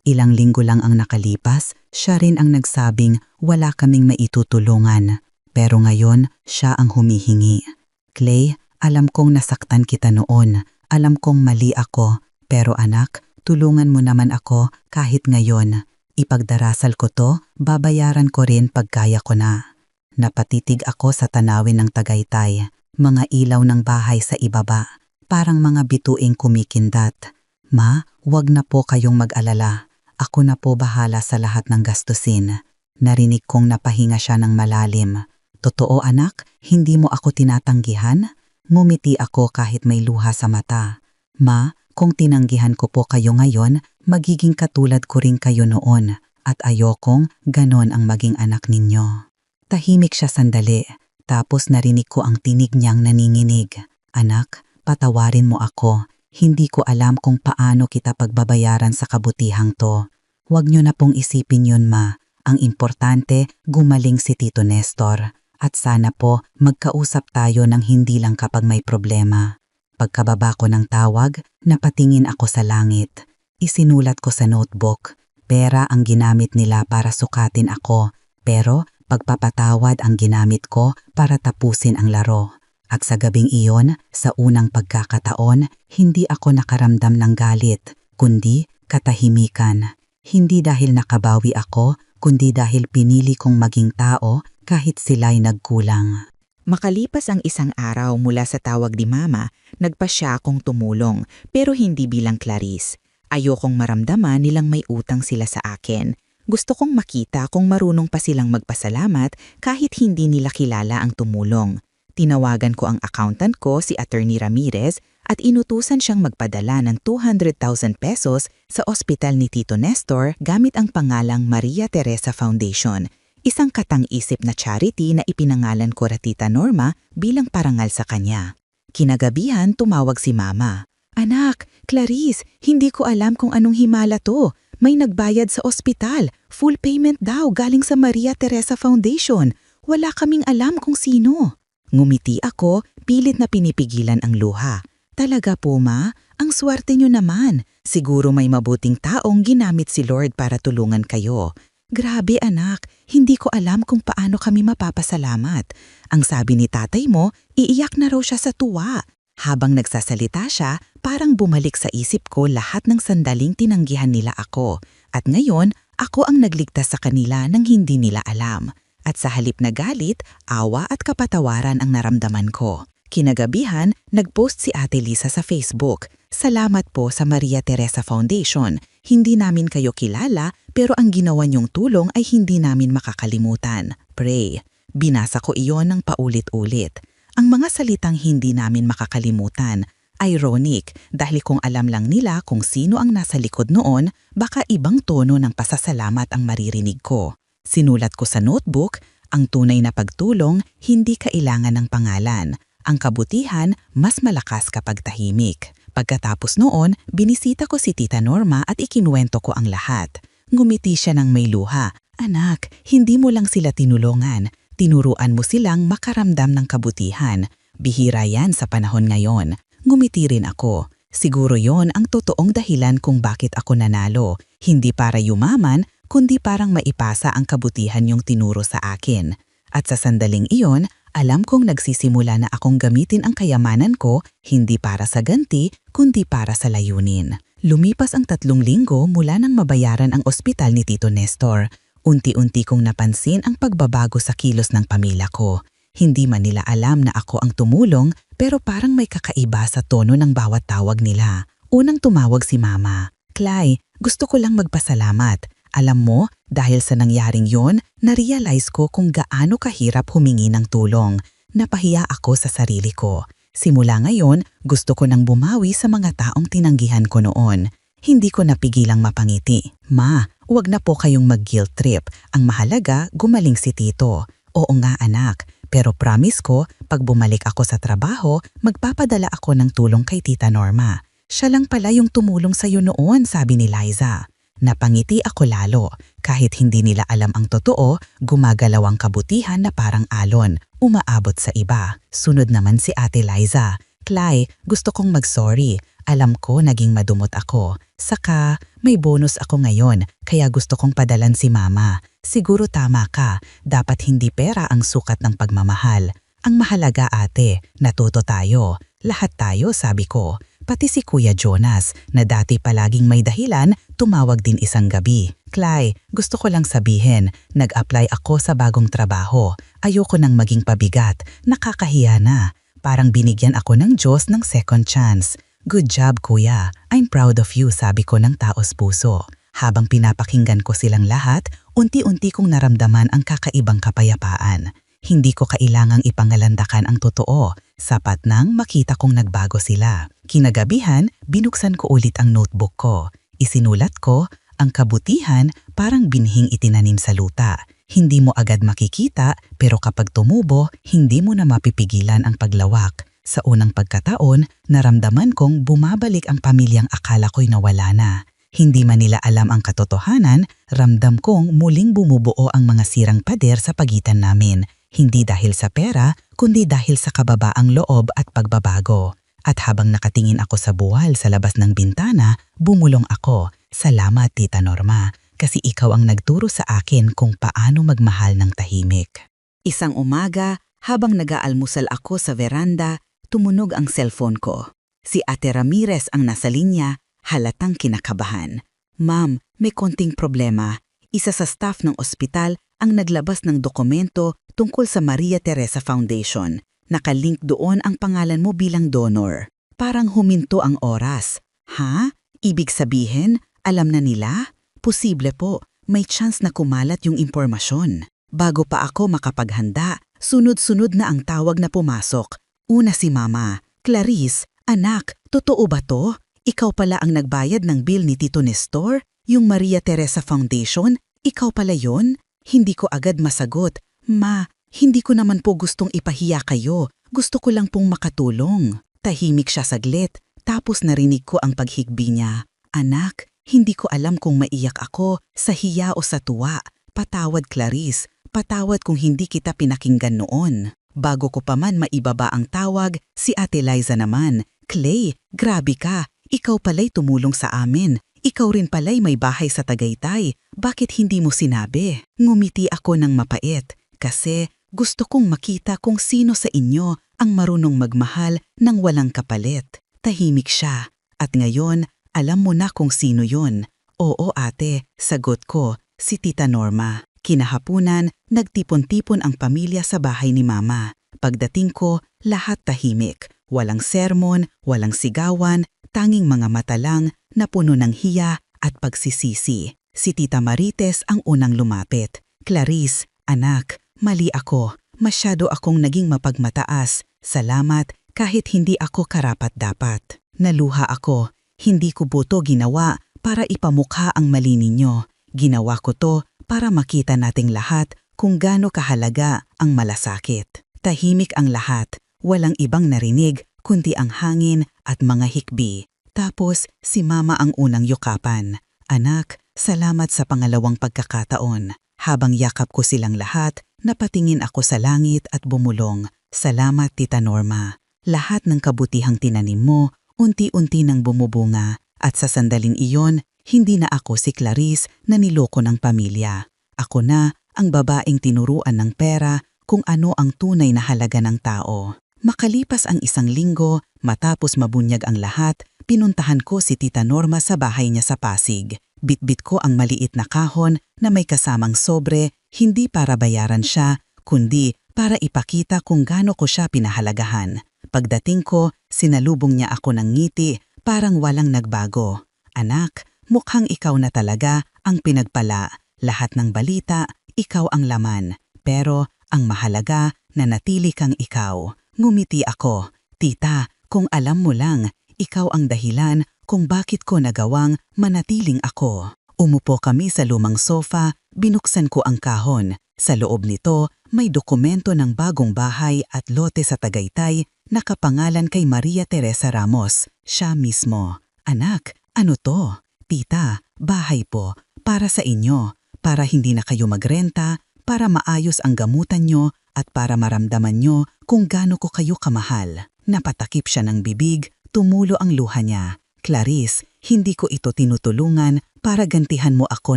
Ilang linggo lang ang nakalipas, siya rin ang nagsabing wala kaming maitutulungan. Pero ngayon, siya ang humihingi. "Clay, alam kong nasaktan kita noon. Alam kong mali ako. Pero anak, tulungan mo naman ako kahit ngayon. Ipagdarasal ko to, babayaran ko rin pag kaya ko na." Napatitig ako sa tanawin ng Tagaytay. Mga ilaw ng bahay sa ibaba. Parang mga bituing kumikindat. "Ma, wag na po kayong mag-alala. Ako na po bahala sa lahat ng gastusin." Narinig kong napahinga siya ng malalim. "Totoo, anak, hindi mo ako tinatanggihan?" Ngumiti ako kahit may luha sa mata. "Ma, kung tinanggihan ko po kayo ngayon, magiging katulad ko rin kayo noon, at ayokong ganon ang maging anak ninyo." Tahimik siya sandali, tapos narinig ko ang tinig niyang naninginig. "Anak, patawarin mo ako. Hindi ko alam kung paano kita pagbabayaran sa kabutihang to. Huwag niyo na pong isipin yun, Ma. Ang importante, gumaling si Tito Nestor. At sana po magkausap tayo ng hindi lang kapag may problema." Pagkababa ko ng tawag, napatingin ako sa langit. Isinulat ko sa notebook. Pera ang ginamit nila para sukatin ako, pero pagpapatawad ang ginamit ko para tapusin ang laro. At sa gabing iyon, sa unang pagkakataon, hindi ako nakaramdam ng galit, kundi katahimikan. Hindi dahil nakabawi ako, kundi dahil pinili kong maging tao kahit sila'y nagkulang. Makalipas ang isang araw mula sa tawag ni Mama, nagpasya akong tumulong pero hindi bilang Clarice. Ayokong maramdaman nilang may utang sila sa akin. Gusto kong makita kung marunong pa silang magpasalamat kahit hindi nila kilala ang tumulong. Tinawagan ko ang accountant ko si Attorney Ramirez at inutusan siyang magpadala ng 200,000 pesos sa ospital ni Tito Nestor gamit ang pangalang Maria Teresa Foundation. Isang katang-isip na charity na ipinangalan ko ra Tita Norma bilang parangal sa kanya. Kinagabihan tumawag si Mama. Anak, Clarice, hindi ko alam kung anong himala to. May nagbayad sa ospital. Full payment daw galing sa Maria Teresa Foundation. Wala kaming alam kung sino. Ngumiti ako, pilit na pinipigilan ang luha. Talaga po, Ma? Ang swerte nyo naman. Siguro may mabuting taong ginamit si Lord para tulungan kayo. Grabe anak, hindi ko alam kung paano kami mapapasalamat. Ang sabi ni tatay mo, iiyak na raw siya sa tuwa. Habang nagsasalita siya, parang bumalik sa isip ko lahat ng sandaling tinanggihan nila ako. At ngayon, ako ang nagligtas sa kanila nang hindi nila alam. At sa halip na galit, awa at kapatawaran ang naramdaman ko. Kinagabihan, nagpost si Ate Lisa sa Facebook. Salamat po sa Maria Teresa Foundation. Hindi namin kayo kilala pero ang ginawa niyong tulong ay hindi namin makakalimutan. Pray. Binasa ko iyon ng paulit-ulit. Ang mga salitang hindi namin makakalimutan. Ironic dahil kung alam lang nila kung sino ang nasa likod noon, baka ibang tono ng pasasalamat ang maririnig ko. Sinulat ko sa notebook, ang tunay na pagtulong hindi kailangan ng pangalan. Ang kabutihan mas malakas kapag tahimik. Pagkatapos noon, binisita ko si Tita Norma at ikinuwento ko ang lahat. Ngumiti siya ng may luha. Anak, hindi mo lang sila tinulungan. Tinuruan mo silang makaramdam ng kabutihan. Bihira yan sa panahon ngayon. Ngumiti rin ako. Siguro yon ang totoong dahilan kung bakit ako nanalo. Hindi para yumaman, kundi parang maipasa ang kabutihan yung tinuro sa akin. At sa sandaling iyon, alam kong nagsisimula na akong gamitin ang kayamanan ko hindi para sa ganti, kundi para sa layunin. Lumipas ang 3 linggo mula nang mabayaran ang ospital ni Tito Nestor. Unti-unti kong napansin ang pagbabago sa kilos ng pamilya ko. Hindi man nila alam na ako ang tumulong, pero parang may kakaiba sa tono ng bawat tawag nila. Unang tumawag si Mama. Clay, gusto ko lang magpasalamat. Alam mo, dahil sa nangyaring yon, na-realize ko kung gaano kahirap humingi ng tulong. Napahiya ako sa sarili ko. Simula ngayon, gusto ko nang bumawi sa mga taong tinanggihan ko noon. Hindi ko napigilang mapangiti. Ma, huwag na po kayong mag-guilt trip. Ang mahalaga, gumaling si Tito. Oo nga anak, pero promise ko, pag bumalik ako sa trabaho, magpapadala ako ng tulong kay Tita Norma. Siya lang pala yung tumulong sa'yo noon, sabi ni Liza. Napangiti ako lalo. Kahit hindi nila alam ang totoo, gumagalaw ang kabutihan na parang alon, umaabot sa iba. Sunod naman si Ate Liza. Clay, gusto kong mag-sorry. Alam ko naging madumot ako. Saka, may bonus ako ngayon, kaya gusto kong padalan si Mama. Siguro tama ka, dapat hindi pera ang sukat ng pagmamahal. Ang mahalaga ate, natuto tayo. Lahat tayo, sabi ko. Pati si Kuya Jonas, na dati palaging may dahilan, tumawag din isang gabi. Clay, gusto ko lang sabihin, nag-apply ako sa bagong trabaho. Ayoko nang maging pabigat, nakakahiya na. Parang binigyan ako ng Diyos ng second chance. Good job, Kuya. I'm proud of you, sabi ko ng taos puso. Habang pinapakinggan ko silang lahat, unti-unti kong naramdaman ang kakaibang kapayapaan. Hindi ko kailangang ipangalandakan ang totoo. Sapat nang makita kong nagbago sila. Kinagabihan, binuksan ko ulit ang notebook ko. Isinulat ko, ang kabutihan parang binhing itinanim sa luta. Hindi mo agad makikita, pero kapag tumubo, hindi mo na mapipigilan ang paglawak. Sa unang pagkataon, naramdaman kong bumabalik ang pamilyang akala ko'y nawala na. Hindi man nila alam ang katotohanan, ramdam kong muling bumubuo ang mga sirang pader sa pagitan namin. Hindi dahil sa pera, kundi dahil sa kababaang loob at pagbabago. At habang nakatingin ako sa buwal sa labas ng bintana, bumulong ako. Salamat, Tita Norma, kasi ikaw ang nagturo sa akin kung paano magmahal ng tahimik. Isang umaga, habang nag-aalmusal ako sa veranda, tumunog ang cellphone ko. Si Ate Ramirez ang nasa linya, halatang kinakabahan. Ma'am, may konting problema. Isa sa staff ng ospital ang naglabas ng dokumento tungkol sa Maria Teresa Foundation. Nakalink doon ang pangalan mo bilang donor. Parang huminto ang oras. Ha? Ibig sabihin, alam na nila? Posible po, may chance na kumalat yung impormasyon. Bago pa ako makapaghanda, sunod-sunod na ang tawag na pumasok. Una si Mama. Clarice, anak, totoo ba to? Ikaw pala ang nagbayad ng bill ni Tito Nestor? Yung Maria Teresa Foundation? Ikaw pala yon? Hindi ko agad masagot. Ma, hindi ko naman po gustong ipahiya kayo. Gusto ko lang pong makatulong. Tahimik siya saglit, tapos narinig ko ang paghigbi niya. Anak, hindi ko alam kung maiyak ako, sa hiya o sa tuwa. Patawad, Clarice. Patawad kung hindi kita pinakinggan noon. Bago ko pa man maibaba ang tawag, si Ate Liza naman. Clay, grabe ka. Ikaw pala'y tumulong sa amin. Ikaw rin pala'y may bahay sa Tagaytay. Bakit hindi mo sinabi? Ngumiti ako ng mapait. Kasi gusto kong makita kung sino sa inyo ang marunong magmahal ng walang kapalit. Tahimik siya. At ngayon, alam mo na kung sino yon. Oo ate, sagot ko, si Tita Norma. Kinahapunan, nagtipon-tipon ang pamilya sa bahay ni Mama. Pagdating ko, lahat tahimik. Walang sermon, walang sigawan, tanging mga mata lang na puno ng hiya at pagsisisi. Si Tita Marites ang unang lumapit. Clarice, anak, mali ako. Masyado akong naging mapagmataas. Salamat kahit hindi ako karapat-dapat. Naluha ako. Hindi ko po to ginawa para ipamukha ang mali ninyo. Ginawa ko to para makita nating lahat kung gaano kahalaga ang malasakit. Tahimik ang lahat. Walang ibang narinig kundi ang hangin at mga hikbi. Tapos si Mama ang unang yukapan. Anak, salamat sa pangalawang pagkakataon. Habang yakap ko silang lahat, napatingin ako sa langit at bumulong. Salamat, Tita Norma. Lahat ng kabutihang tinanim mo, unti-unti nang bumubunga. At sa sandaling iyon, hindi na ako si Clarice na niloko ng pamilya. Ako na ang babaeng tinuruan ng pera kung ano ang tunay na halaga ng tao. Makalipas ang 1 linggo, matapos mabunyag ang lahat, pinuntahan ko si Tita Norma sa bahay niya sa Pasig. Bitbit ko ang maliit na kahon na may kasamang sobre, hindi para bayaran siya, kundi para ipakita kung gaano ko siya pinahalagahan. Pagdating ko, sinalubong niya ako ng ngiti, parang walang nagbago. Anak, mukhang ikaw na talaga ang pinagpala. Lahat ng balita, ikaw ang laman. Pero ang mahalaga, nanatili kang ikaw. Ngumiti ako. Tita, kung alam mo lang, ikaw ang dahilan kung bakit ko nagawang manatiling ako. Umupo kami sa lumang sofa, binuksan ko ang kahon. Sa loob nito, may dokumento ng bagong bahay at lote sa Tagaytay na kapangalan kay Maria Teresa Ramos. Siya mismo. Anak, ano to? Tita, bahay po. Para sa inyo. Para hindi na kayo magrenta, para maayos ang gamutan nyo at para maramdaman nyo kung gaano ko kayo kamahal. Napatakip siya ng bibig, tumulo ang luha niya. Clarice, hindi ko ito tinutulungan para gantihan mo ako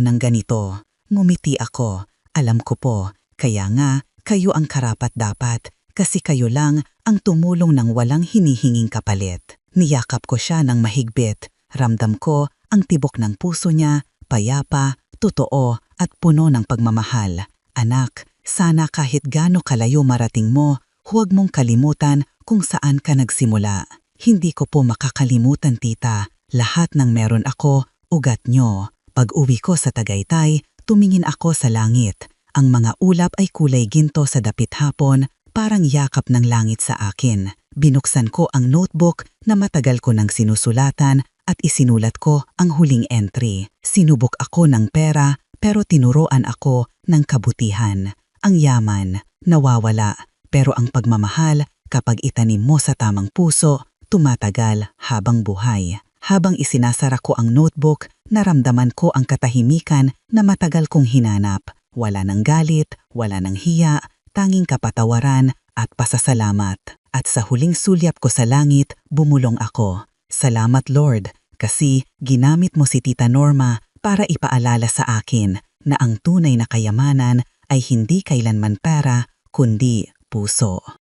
ng ganito. Ngumiti ako. Alam ko po, kaya nga kayo ang karapat-dapat kasi kayo lang ang tumulong ng walang hinihinging kapalit. Niyakap ko siya ng mahigpit. Ramdam ko ang tibok ng puso niya, payapa, totoo at puno ng pagmamahal. Anak, sana kahit gaano kalayo marating mo, huwag mong kalimutan kung saan ka nagsimula. Hindi ko po makakalimutan, tita. Lahat ng meron ako, ugat nyo. Pag-uwi ko sa Tagaytay, tumingin ako sa langit. Ang mga ulap ay kulay ginto sa dapit hapon, parang yakap ng langit sa akin. Binuksan ko ang notebook na matagal ko nang sinusulatan at isinulat ko ang huling entry. Sinubok ako ng pera pero tinuruan ako ng kabutihan. Ang yaman, nawawala, pero ang pagmamahal kapag itanim mo sa tamang puso, tumatagal habang buhay. Habang isinasara ko ang notebook, naramdaman ko ang katahimikan na matagal kong hinanap. Wala ng galit, wala ng hiya, tanging kapatawaran at pasasalamat. At sa huling sulyap ko sa langit, bumulong ako. Salamat Lord, kasi ginamit mo si Tita Norma para ipaalala sa akin na ang tunay na kayamanan ay hindi kailanman pera, kundi puso.